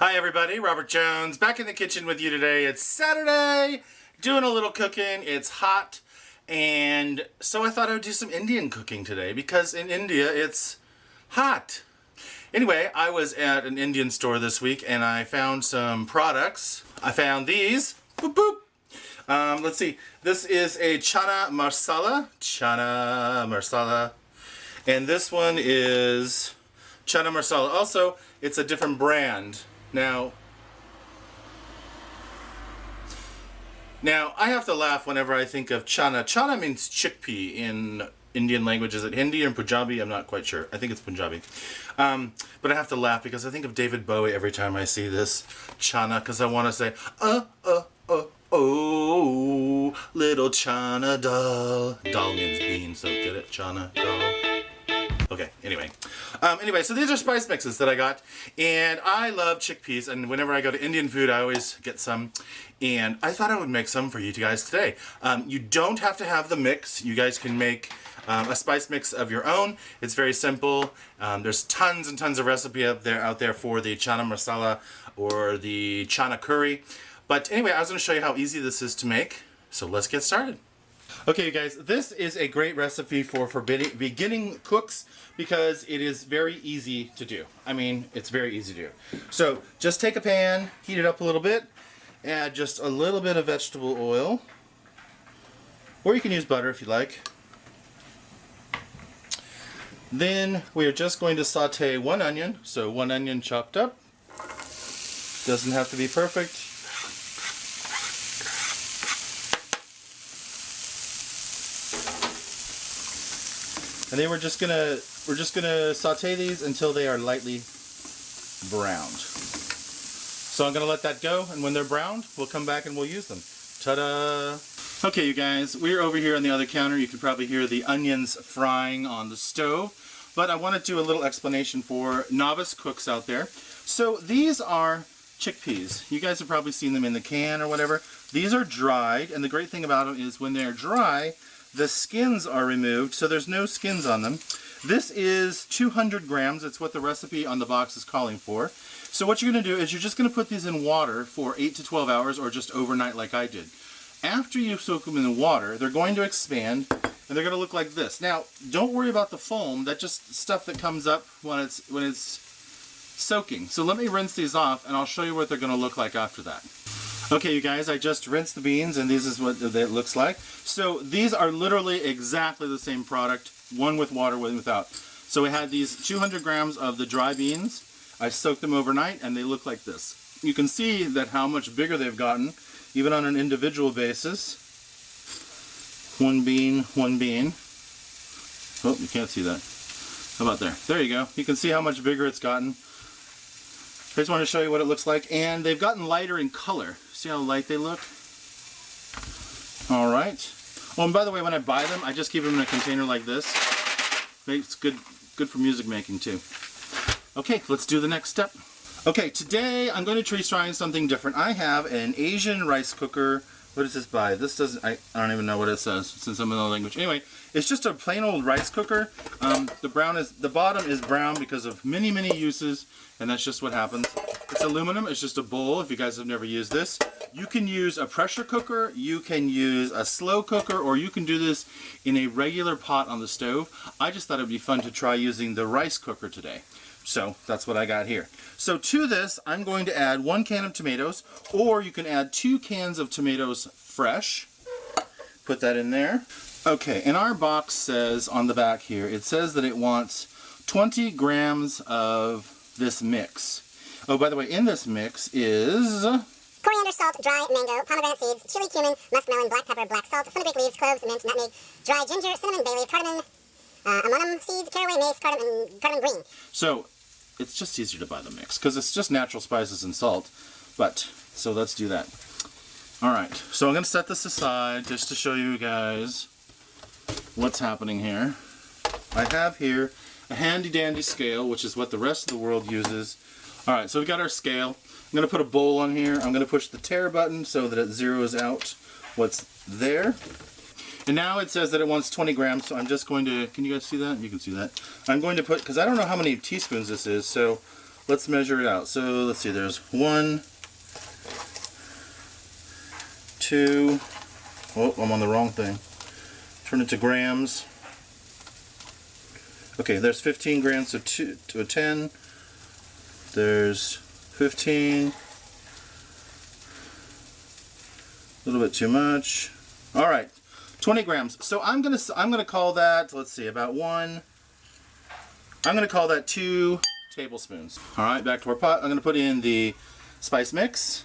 Hi everybody, Robert Jones, back in the kitchen with you today. It's Saturday, doing a little cooking. It's hot, and so I thought I would do some Indian cooking today because in India it's hot. Anyway, I was at an Indian store this week and I found some products. I found these. Boop, boop. Let's see. This is a Chana Masala, and this one is Chana Masala. Also, it's a different brand. Now, I have to laugh whenever I think of chana. Chana means chickpea in Indian language. Is it Hindi or Punjabi? I'm not quite sure. I think it's Punjabi. But I have to laugh because I think of David Bowie every time I see this chana, because I want to say, oh, little chana doll. Doll means bean, so get it? Chana doll. Okay, anyway, so these are spice mixes that I got, and I love chickpeas, and whenever I go to Indian food, I always get some, and I thought I would make some for you guys today. You don't have to have the mix. You guys can make a spice mix of your own. It's very simple. There's tons and tons of recipe out there for the chana masala or the chana curry. But anyway, I was going to show you how easy this is to make, so let's get started. Okay, you guys, this is a great recipe for beginning cooks because it is very easy to do. I mean, it's very easy to do. So just take a pan, heat it up a little bit, add just a little bit of vegetable oil, or you can use butter if you like. Then we are just going to saute one onion, so one onion chopped up. Doesn't have to be perfect. And then we're just gonna saute these until they are lightly browned. So I'm gonna let that go, and when they're browned, we'll come back and we'll use them. Ta-da! Okay, you guys, we're over here on the other counter. You can probably hear the onions frying on the stove, but I want to do a little explanation for novice cooks out there. So these are chickpeas. You guys have probably seen them in the can or whatever. These are dried, and the great thing about them is when they're dry, the skins are removed, so there's no skins on them. This is 200 grams. It's what the recipe on the box is calling for. So what you're going to do is you're just going to put these in water for 8 to 12 hours or just overnight like I did. After you soak them in the water, they're going to expand and they're going to look like this. Now, don't worry about the foam. That's just stuff that comes up when it's soaking. So let me rinse these off and I'll show you what they're going to look like after that. Okay, you guys, I just rinsed the beans, and this is what it looks like. So these are literally exactly the same product, one with water, one without. So we had these 200 grams of the dry beans. I soaked them overnight, and they look like this. You can see that how much bigger they've gotten, even on an individual basis. One bean, one bean. Oh, you can't see that. How about there? There you go. You can see how much bigger it's gotten. I just want to show you what it looks like, and they've gotten lighter in color. See how light they look? Alright. Oh, and by the way, when I buy them, I just keep them in a container like this. It's good for music making too. Okay, let's do the next step. Okay, today I'm going to try something different. I have an Asian rice cooker. What is this by? This doesn't, I don't even know what it says since I'm in the language. Anyway, it's just a plain old rice cooker. The bottom is brown because of many uses, and that's just what happens. It's aluminum. It's just a bowl. If you guys have never used this, you can use a pressure cooker, you can use a slow cooker, or you can do this in a regular pot on the stove. I just thought it'd be fun to try using the rice cooker today. So that's what I got here. So to this, I'm going to add 1 can of tomatoes, or you can add 2 cans of tomatoes fresh. Put that in there. Okay, and our box says on the back here, it says that it wants 20 grams of this mix. Oh, by the way, in this mix is coriander, salt, dry mango, pomegranate seeds, chili, cumin, muskmelon, black pepper, black salt, fenugreek leaves, cloves, mint, nutmeg, dry ginger, cinnamon, bay leaf, cardamom, amonum seeds, caraway, mace, cardamom green. So it's just easier to buy the mix because it's just natural spices and salt. But so let's do that. All right. So I'm going to set this aside just to show you guys what's happening here. I have here a handy dandy scale, which is what the rest of the world uses. All right. So we got our scale. I'm going to put a bowl on here. I'm going to push the tare button so that it zeroes out what's there. And now it says that it wants 20 grams, so I'm just going to, can you guys see that? You can see that. I'm going to put, because I don't know how many teaspoons this is, so let's measure it out. So let's see, there's 1, 2, oh, I'm on the wrong thing. Turn it to grams. Okay, there's 15 grams, so 2 to 10. There's 15. A little bit too much. All right, 20 grams. So I'm gonna call that, let's see, about 1. I'm gonna call that 2 tablespoons. All right, back to our pot. I'm gonna put in the spice mix.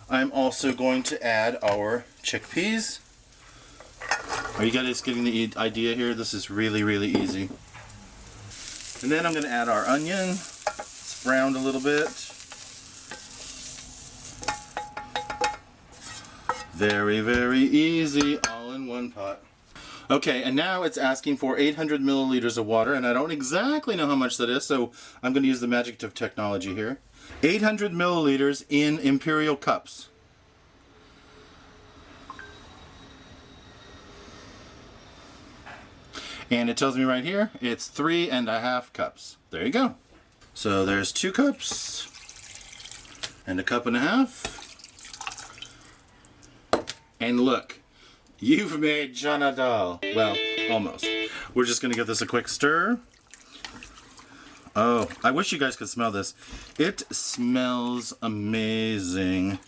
I'm also going to add our chickpeas. Are you guys getting the idea here? This is really, really easy. And then I'm going to add our onion. It's browned a little bit. Very, very easy, all in one pot. Okay, and now it's asking for 800 milliliters of water, and I don't exactly know how much that is, so I'm going to use the magic of technology here. 800 milliliters in imperial cups. And it tells me right here, it's 3½ cups. There you go. So there's 2 cups and 1½ cups. And look, you've made chana dal. Well, almost. We're just gonna give this a quick stir. Oh, I wish you guys could smell this. It smells amazing.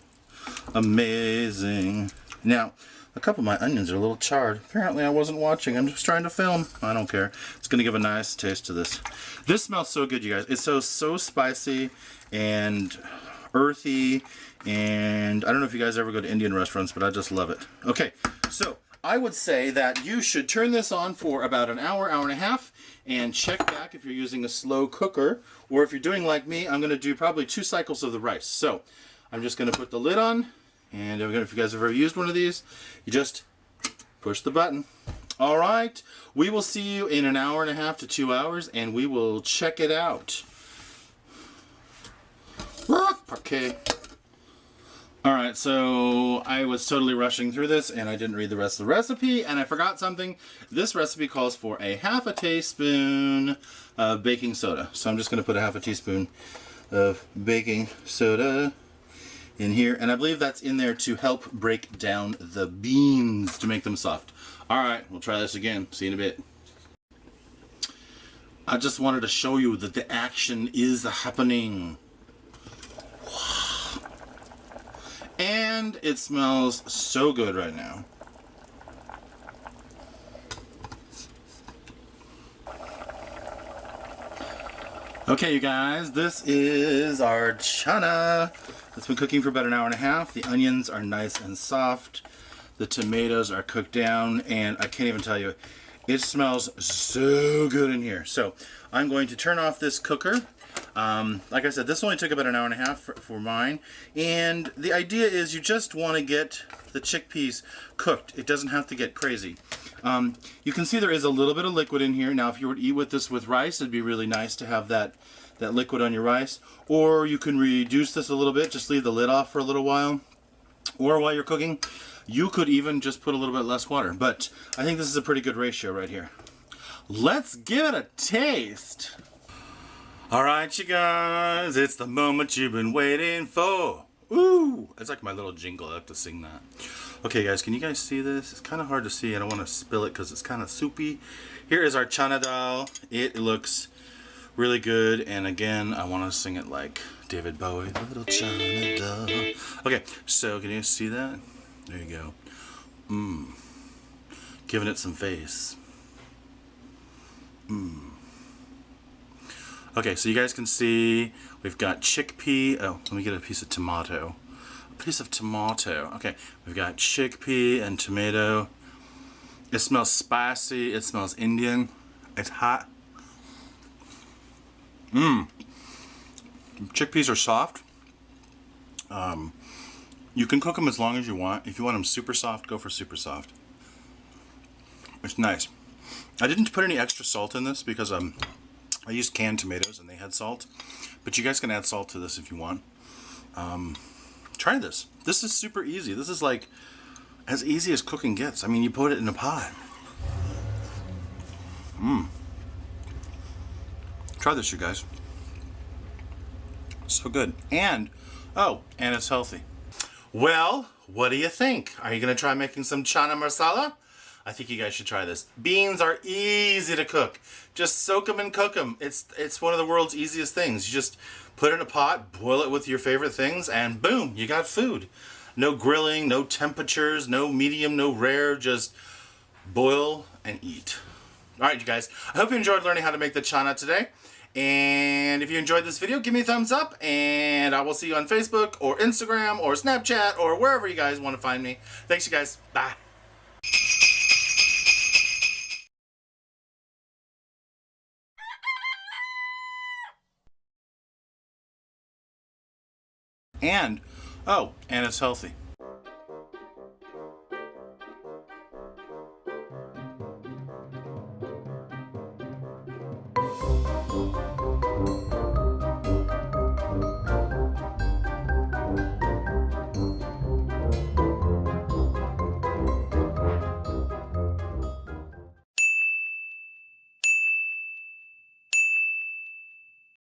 Amazing. Now, a couple of my onions are a little charred. Apparently I wasn't watching. I'm just trying to film. I don't care. It's going to give a nice taste to this. This smells so good, you guys. It's so spicy and earthy. And I don't know if you guys ever go to Indian restaurants, but I just love it. Okay, so I would say that you should turn this on for about an hour, hour and a half, and check back if you're using a slow cooker. Or if you're doing like me, I'm going to do probably 2 cycles of the rice. So I'm just going to put the lid on. And if you guys have ever used one of these, you just push the button. All right, we will see you in an hour and a half to 2 hours, and we will check it out. Okay. All right, so I was totally rushing through this, and I didn't read the rest of the recipe, and I forgot something. This recipe calls for a ½ teaspoon of baking soda. So I'm just going to put a ½ teaspoon of baking soda in here, and I believe that's in there to help break down the beans to make them soft. Alright, we'll try this again. See you in a bit. I just wanted to show you that the action is happening. And it smells so good right now. Okay, you guys, this is our chana. It's been cooking for about an hour and a half. The onions are nice and soft. The tomatoes are cooked down, and I can't even tell you, it smells so good in here. So I'm going to turn off this cooker. Like I said, this only took about an hour and a half for mine. And the idea is you just want to get the chickpeas cooked. It doesn't have to get crazy. You can see there is a little bit of liquid in here. Now, if you were to eat with this with rice, it'd be really nice to have that liquid on your rice. Or you can reduce this a little bit, just leave the lid off for a little while. Or while you're cooking, you could even just put a little bit less water. But I think this is a pretty good ratio right here. Let's give it a taste. All right, you guys, it's the moment you've been waiting for. Ooh, it's like my little jingle. I have to sing that. Okay, guys, can you guys see this? It's kind of hard to see. I don't want to spill it because it's kind of soupy. Here is our chana dal. It looks really good, and again, I want to sing it like David Bowie. Little chana dal. Okay, so can you see that? There you go. Giving it some face. Okay, so you guys can see we've got chickpea. Oh, let me get a piece of tomato. A piece of tomato. Okay, we've got chickpea and tomato. It smells spicy. It smells Indian. It's hot. Chickpeas are soft. You can cook them as long as you want. If you want them super soft, go for super soft. It's nice. I didn't put any extra salt in this because I used canned tomatoes and they had salt. But you guys can add salt to this if you want. Try this. This is super easy. This is like as easy as cooking gets. I mean, you put it in a pot. Try this, you guys. So good. And, oh, and it's healthy. Well, what do you think? Are you going to try making some chana masala? I think you guys should try this. Beans are easy to cook. Just soak them and cook them. It's one of the world's easiest things. You just put it in a pot, boil it with your favorite things, and boom, you got food. No grilling, no temperatures, no medium, no rare, just boil and eat. Alright, you guys, I hope you enjoyed learning how to make the chana today. And if you enjoyed this video, give me a thumbs up, and I will see you on Facebook or Instagram or Snapchat or wherever you guys want to find me. Thanks, you guys. Bye. And, oh, and it's healthy.